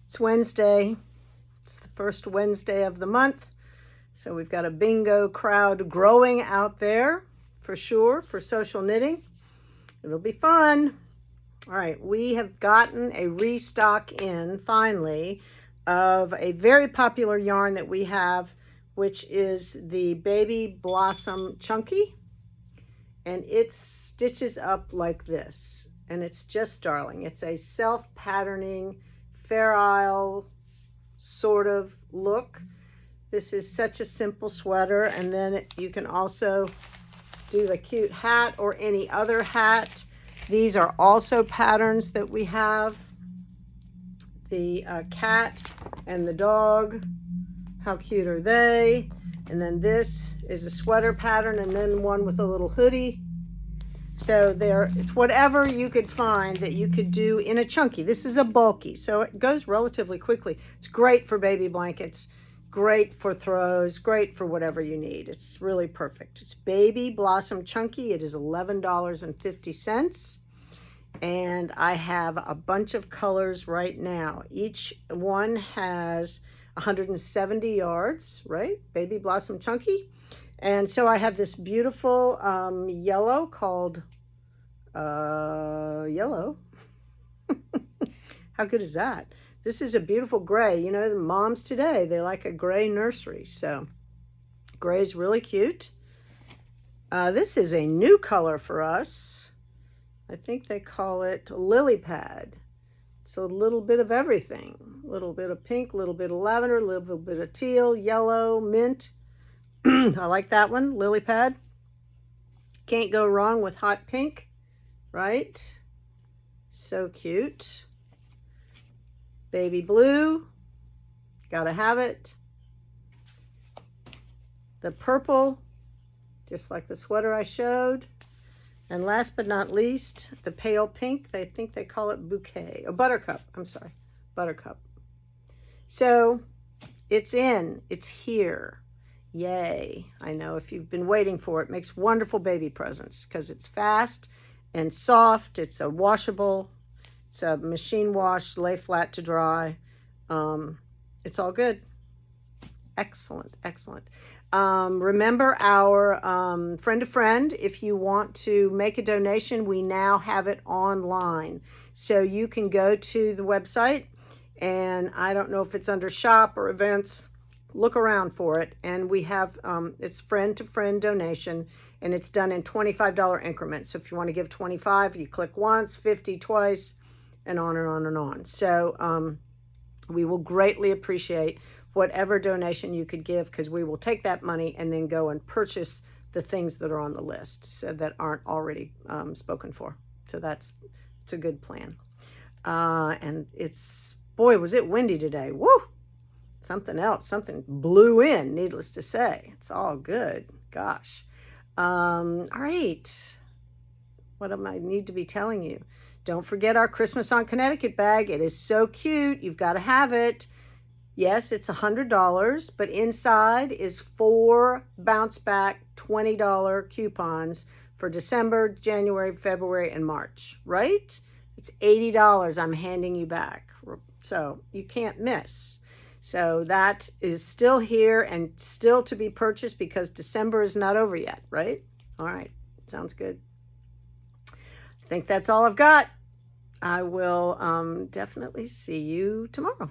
It's Wednesday. It's the first Wednesday of the month. So we've got a bingo crowd growing out there for sure for social knitting. It'll be fun. All right, we have gotten a restock in finally of a very popular yarn that we have, which is the Baby Blossom Chunky. And it stitches up like this. And it's just darling. It's a self-patterning, Fair Isle sort of look. This is such a simple sweater, and then you can also do the cute hat or any other hat. These are also patterns that we have. The cat and the dog, how cute are they? And then this is a sweater pattern, and then one with a little hoodie. So it's whatever you could find that you could do in a chunky. This is a bulky, so it goes relatively quickly. It's great for baby blankets, great for throws, great for whatever you need. It's really perfect. It's Baby Blossom Chunky. It is $11.50. And I have a bunch of colors right now. Each one has 170 yards, right? Baby Blossom Chunky. And so I have this beautiful yellow called yellow. How good is that? This is a beautiful gray. You know, the moms today, they like a gray nursery. So gray is really cute. This is a new color for us. I think they call it lily pad. It's a little bit of everything. A little bit of pink, a little bit of lavender, a little bit of teal, yellow, mint. I like that one, lily pad. Can't go wrong with hot pink, right? So cute. Baby blue, gotta have it. The purple, just like the sweater I showed. And last but not least, the pale pink. They think they call it bouquet, or buttercup, I'm sorry, buttercup. So it's in, it's here. Yay. I know if you've been waiting for it, makes wonderful baby presents because it's fast and soft. It's a washable. It's a machine wash, lay flat to dry. It's all good. Excellent, excellent. Remember our friend to friend. If you want to make a donation, we now have it online. So you can go to the website, and I don't know if it's under shop or events. Look around for it, and we have it's friend to friend donation, and it's done in $25 increments. So if you want to give 25, you click once, 50 twice, and on and on and on. So we will greatly appreciate whatever donation you could give, because we will take that money and then go and purchase the things that are on the list, so that aren't already spoken for. So it's a good plan. And it's, boy, was it windy today. Woo! Something else, something blew in, needless to say. It's all good. Gosh. All right. What am I need to be telling you? Don't forget our Christmas on Connecticut bag. It is so cute. You've got to have it. Yes, it's $100, but inside is 4 bounce back $20 coupons for December, January, February, and March, right? It's $80 I'm handing you back. So you can't miss. So that is still here and still to be purchased because December is not over yet, right? All right, sounds good. I think that's all I've got. I will definitely see you tomorrow.